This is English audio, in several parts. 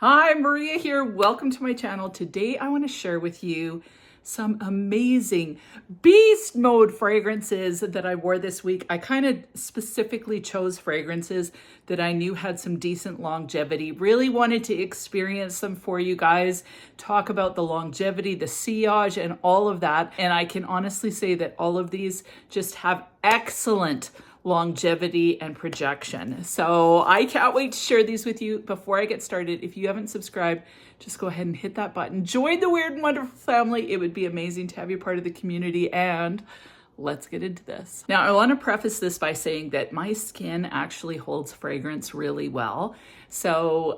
Hi, Maria here. Welcome to my channel. Today I want to share with you some amazing beast mode fragrances that I wore this week. I kind of specifically chose fragrances that I knew had some decent longevity. Really wanted to experience them for you guys, talk about the longevity, the sillage, and all of that. And I can honestly say that all of these just have excellent longevity and projection. So I can't wait to share these with you. Before I get started, if you haven't subscribed, just go ahead and hit that button. Join the Weird and Wonderful family. It would be amazing to have you part of the community, and let's get into this. Now, I want to preface this by saying that my skin actually holds fragrance really well. So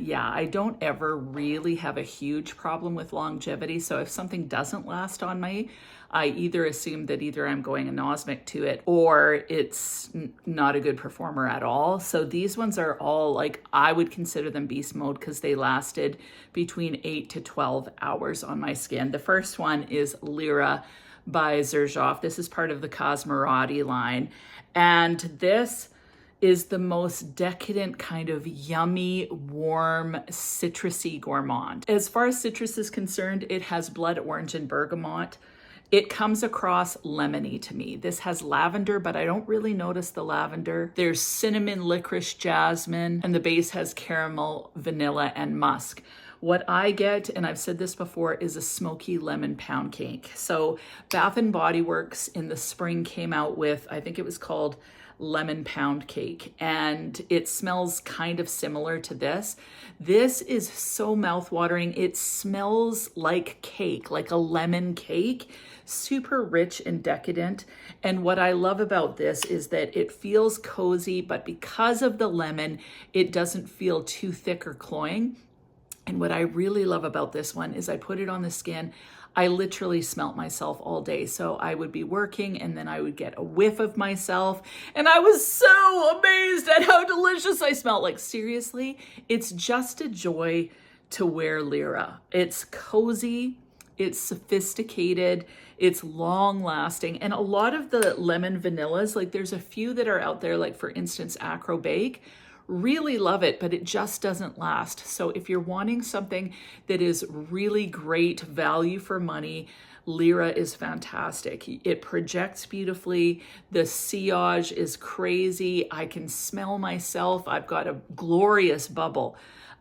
yeah, I don't ever really have a huge problem with longevity. So if something doesn't last on me, I either assume that either I'm going anosmic to it or it's not a good performer at all. So these ones are all like, I would consider them beast mode because they lasted between 8 to 12 hours on my skin. The first one is Lira by Xerjoff. This is part of the Cosmerati line. And this is the most decadent kind of yummy, warm, citrusy gourmand. As far as citrus is concerned, it has blood orange and bergamot. It comes across lemony to me. This has lavender, but I don't really notice the lavender. There's cinnamon, licorice, jasmine, and the base has caramel, vanilla, and musk. What I get, and I've said this before, is a smoky lemon pound cake. So Bath & Body Works in the spring came out with, I think it was called lemon pound cake, and it smells kind of similar to this. This is so mouthwatering. It smells like cake, like a lemon cake, super rich and decadent. And what I love about this is that it feels cozy, but because of the lemon, it doesn't feel too thick or cloying. And what I really love about this one is I put it on the skin. I literally smelt myself all day. So I would be working and then I would get a whiff of myself. And I was so amazed at how delicious I smelled. Like seriously, it's just a joy to wear Lira. It's cozy, it's sophisticated, it's long lasting. And a lot of the lemon vanillas, like there's a few that are out there, like for instance, Acro Bake, really love it, but it just doesn't last. So if you're wanting something that is really great value for money, Lira is fantastic. It projects beautifully. The sillage is crazy. I can smell myself. I've got a glorious bubble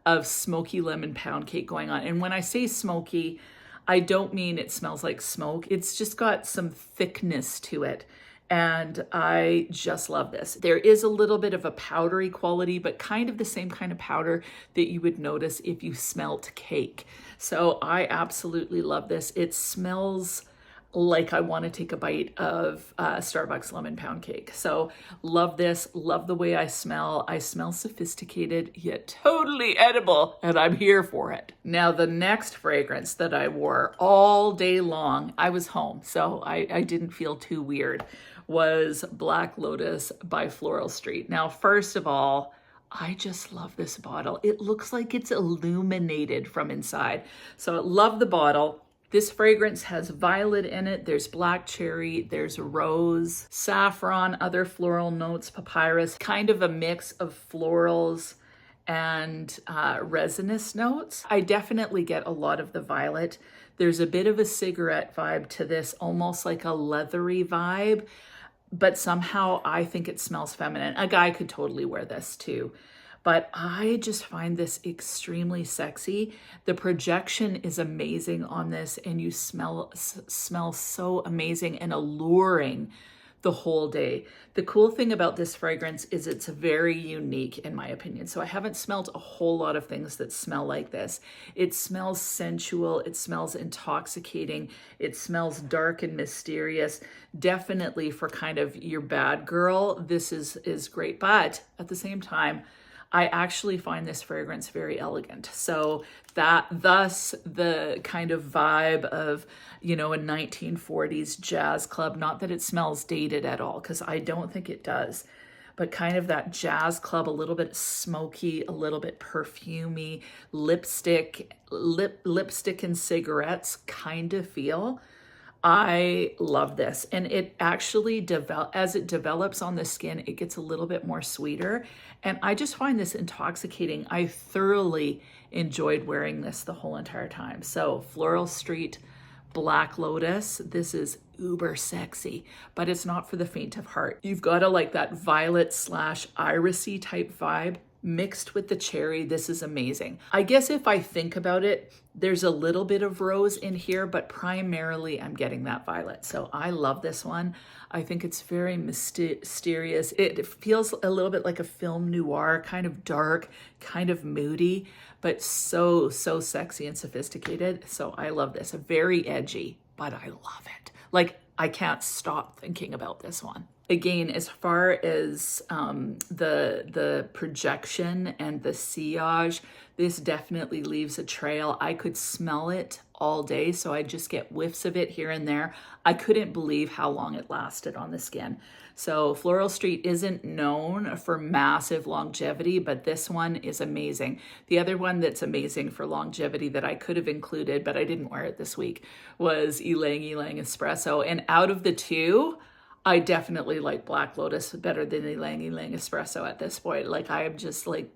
of smoky lemon pound cake going on. And when I say smoky, I don't mean it smells like smoke. It's just got some thickness to it. And I just love this. There is a little bit of a powdery quality, but kind of the same kind of powder that you would notice if you smelt cake. So I absolutely love this. It smells like I want to take a bite of Starbucks lemon pound cake. So love this, love the way I smell. I smell sophisticated, yet totally edible, and I'm here for it. Now, the next fragrance that I wore all day long, I was home, so I didn't feel too weird, was Black Lotus by Floral Street. Now, first of all, I just love this bottle. It looks like it's illuminated from inside. So I love the bottle. This fragrance has violet in it. There's black cherry, there's rose, saffron, other floral notes, papyrus, kind of a mix of florals and resinous notes. I definitely get a lot of the violet. There's a bit of a cigarette vibe to this, almost like a leathery vibe, but somehow I think it smells feminine. A guy could totally wear this too. But I just find this extremely sexy. The projection is amazing on this, and you smell so amazing and alluring the whole day. The cool thing about this fragrance is it's very unique in my opinion. So I haven't smelled a whole lot of things that smell like this. It smells sensual, it smells intoxicating, it smells dark and mysterious. Definitely for kind of your bad girl, this is great. But at the same time, I actually find this fragrance very elegant. So thus the kind of vibe of, you know, a 1940s jazz club, not that it smells dated at all, because I don't think it does, but kind of that jazz club, a little bit smoky, a little bit perfumey, lipstick and cigarettes kind of feel. I love this. And it actually as it develops on the skin, it gets a little bit more sweeter. And I just find this intoxicating. I thoroughly enjoyed wearing this the whole entire time. So Floral Street Black Lotus, this is uber sexy, but it's not for the faint of heart. You've got to like that violet / irisy type vibe mixed with the cherry. This is amazing. I guess if I think about it, there's a little bit of rose in here, but primarily I'm getting that violet. So I love this one. I think it's very mysterious. It feels a little bit like a film noir, kind of dark, kind of moody, but so sexy and sophisticated. So I love this. Very edgy, but I love it. Like, I can't stop thinking about this one. Again, as far as the projection and the sillage, this definitely leaves a trail. I could smell it all day, so I just get whiffs of it here and there. I couldn't believe how long it lasted on the skin. So Floral Street isn't known for massive longevity, but this one is amazing. The other one that's amazing for longevity that I could have included, but I didn't wear it this week, was Ylang Ylang Espresso. And out of the two, I definitely like Black Lotus better than Ylang Ylang Espresso at this point. Like, I am just like,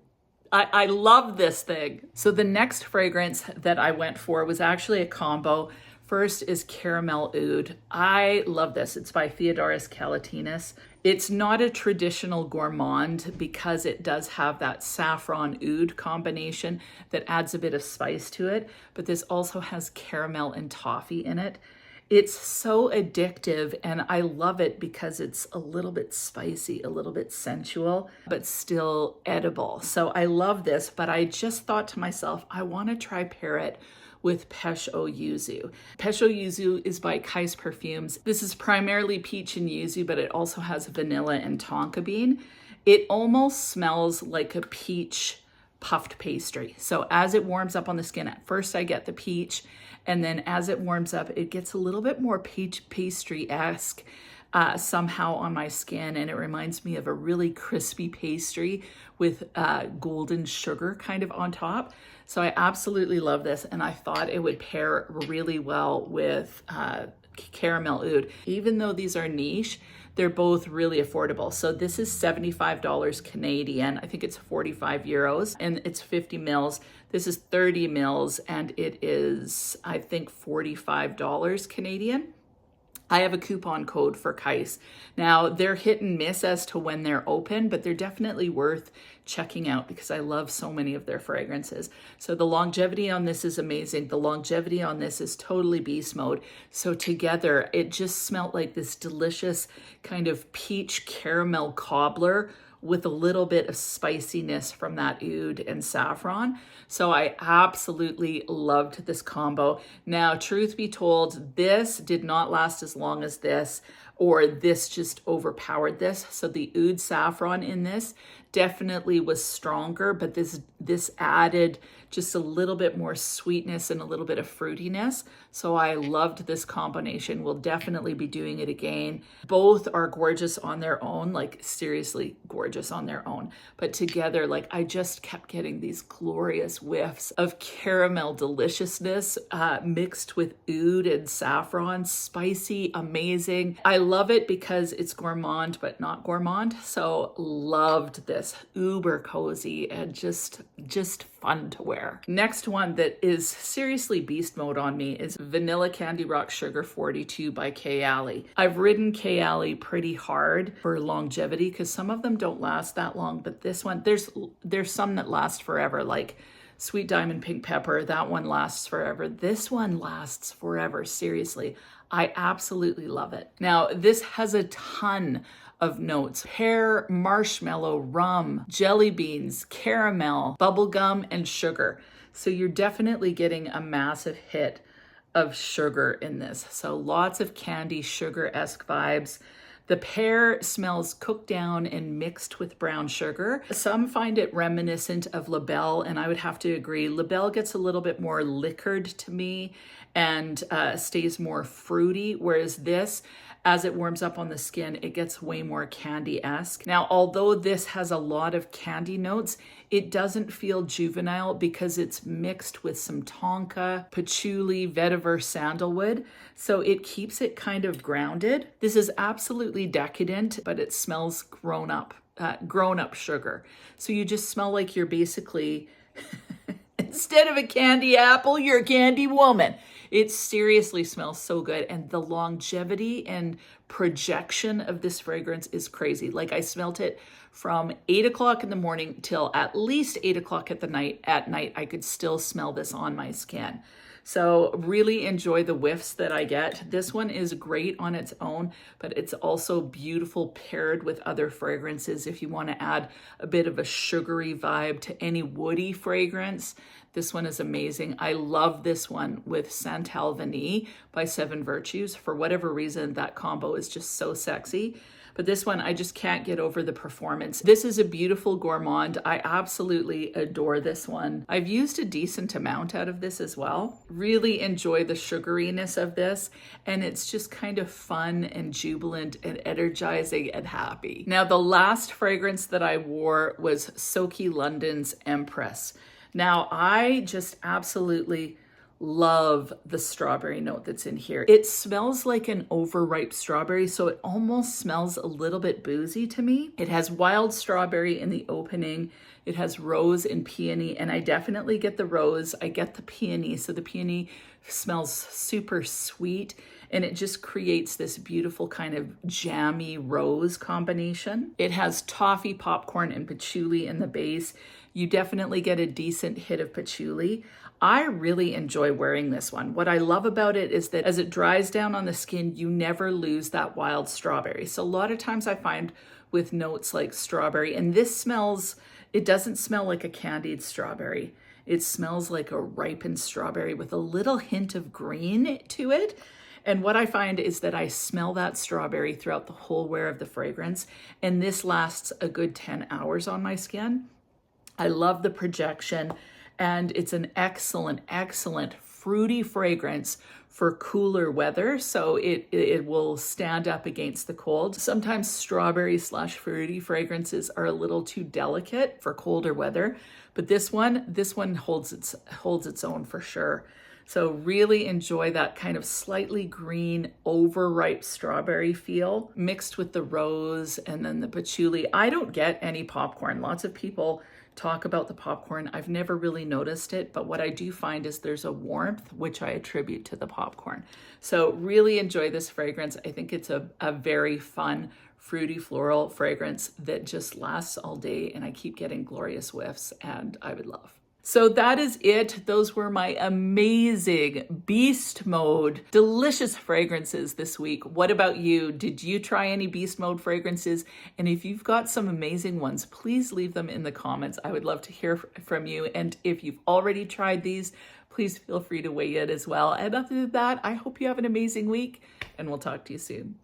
I love this thing. So the next fragrance that I went for was actually a combo. First is Caramel Oud. I love this. It's by Theodoros Kalatinas. It's not a traditional gourmand because it does have that saffron oud combination that adds a bit of spice to it, but this also has caramel and toffee in it. It's so addictive, and I love it because it's a little bit spicy, a little bit sensual, but still edible. So I love this, but I just thought to myself, I want to try pair it with Pesh O Yuzu. Pesh O Yuzu is by Kais Perfumes. This is primarily peach and yuzu, but it also has vanilla and tonka bean. It almost smells like a peach puffed pastry. So as it warms up on the skin, at first I get the peach, and then as it warms up, it gets a little bit more peach pastry-esque somehow on my skin, and it reminds me of a really crispy pastry with golden sugar kind of on top. So I absolutely love this, and I thought it would pair really well with Caramel Oud. Even though these are niche, they're both really affordable. So this is $75 Canadian. I think it's 45 euros, and it's 50 mils. This is 30 mils, and it is, I think, $45 Canadian. I have a coupon code for Kais. Now, they're hit and miss as to when they're open, but they're definitely worth checking out because I love so many of their fragrances. So the longevity on this is amazing. The longevity on this is totally beast mode. So together, it just smelled like this delicious kind of peach caramel cobbler with a little bit of spiciness from that oud and saffron. So I absolutely loved this combo. Now, truth be told, this did not last as long as this, or this just overpowered this. So the oud saffron in this definitely was stronger, but this added just a little bit more sweetness and a little bit of fruitiness. So I loved this combination. We'll definitely be doing it again. Both are gorgeous on their own, like seriously gorgeous on their own. But together, like I just kept getting these glorious whiffs of caramel deliciousness mixed with oud and saffron, spicy, amazing. I love it because it's gourmand, but not gourmand. So loved this, uber cozy and just fun to wear. Next one that is seriously beast mode on me is Vanilla Candy Rock Sugar 42 by Kayali. I've ridden Kayali pretty hard for longevity because some of them don't last that long, but this one, there's some that last forever, like Sweet Diamond Pink Pepper. That one lasts forever. This one lasts forever, seriously. I absolutely love it. Now, this has a ton of notes: pear, marshmallow, rum, jelly beans, caramel, bubblegum, and sugar. So you're definitely getting a massive hit of sugar in this. So lots of candy, sugar-esque vibes. The pear smells cooked down and mixed with brown sugar. Some find it reminiscent of La Belle, and I would have to agree. La Belle gets a little bit more liquored to me and stays more fruity, whereas this as it warms up on the skin, it gets way more candy-esque. Now, although this has a lot of candy notes, it doesn't feel juvenile because it's mixed with some tonka, patchouli, vetiver, sandalwood. So it keeps it kind of grounded. This is absolutely decadent, but it smells grown up sugar. So you just smell like you're basically, instead of a candy apple, you're a candy woman. It seriously smells so good. And the longevity and projection of this fragrance is crazy. Like I smelt it from 8 o'clock in the morning till at least 8 o'clock at night. I could still smell this on my skin. So really enjoy the whiffs that I get. This one is great on its own, but it's also beautiful paired with other fragrances. If you want to add a bit of a sugary vibe to any woody fragrance, this one is amazing. I love this one with Santal Vanille by Seven Virtues. For whatever reason, that combo is just so sexy. But this one, I just can't get over the performance. This is a beautiful Gourmand. I absolutely adore this one. I've used a decent amount out of this as well. Really enjoy the sugariness of this. And it's just kind of fun and jubilant and energizing and happy. Now, the last fragrance that I wore was Soki London's Empress. Now, I just absolutely love the strawberry note that's in here. It smells like an overripe strawberry, so it almost smells a little bit boozy to me. It has wild strawberry in the opening. It has rose and peony, and I definitely get the rose. I get the peony, so the peony smells super sweet, and it just creates this beautiful kind of jammy rose combination. It has toffee, popcorn, and patchouli in the base. You definitely get a decent hit of patchouli. I really enjoy wearing this one. What I love about it is that as it dries down on the skin, you never lose that wild strawberry. So a lot of times I find with notes like strawberry, and this smells, it doesn't smell like a candied strawberry. It smells like a ripened strawberry with a little hint of green to it. And what I find is that I smell that strawberry throughout the whole wear of the fragrance. And this lasts a good 10 hours on my skin. I love the projection. And it's an excellent, excellent fruity fragrance for cooler weather. So it will stand up against the cold. Sometimes strawberry/fruity fragrances are a little too delicate for colder weather, but this one holds its own for sure. So really enjoy that kind of slightly green, overripe strawberry feel mixed with the rose and then the patchouli. I don't get any popcorn. Lots of people talk about the popcorn. I've never really noticed it, but what I do find is there's a warmth, which I attribute to the popcorn. So really enjoy this fragrance. I think it's a very fun, fruity floral fragrance that just lasts all day, and I keep getting glorious whiffs, and I would love. So that is it. Those were my amazing beast mode, delicious fragrances this week. What about you? Did you try any beast mode fragrances? And if you've got some amazing ones, please leave them in the comments. I would love to hear from you. And if you've already tried these, please feel free to weigh in as well. And other than that, I hope you have an amazing week, and we'll talk to you soon.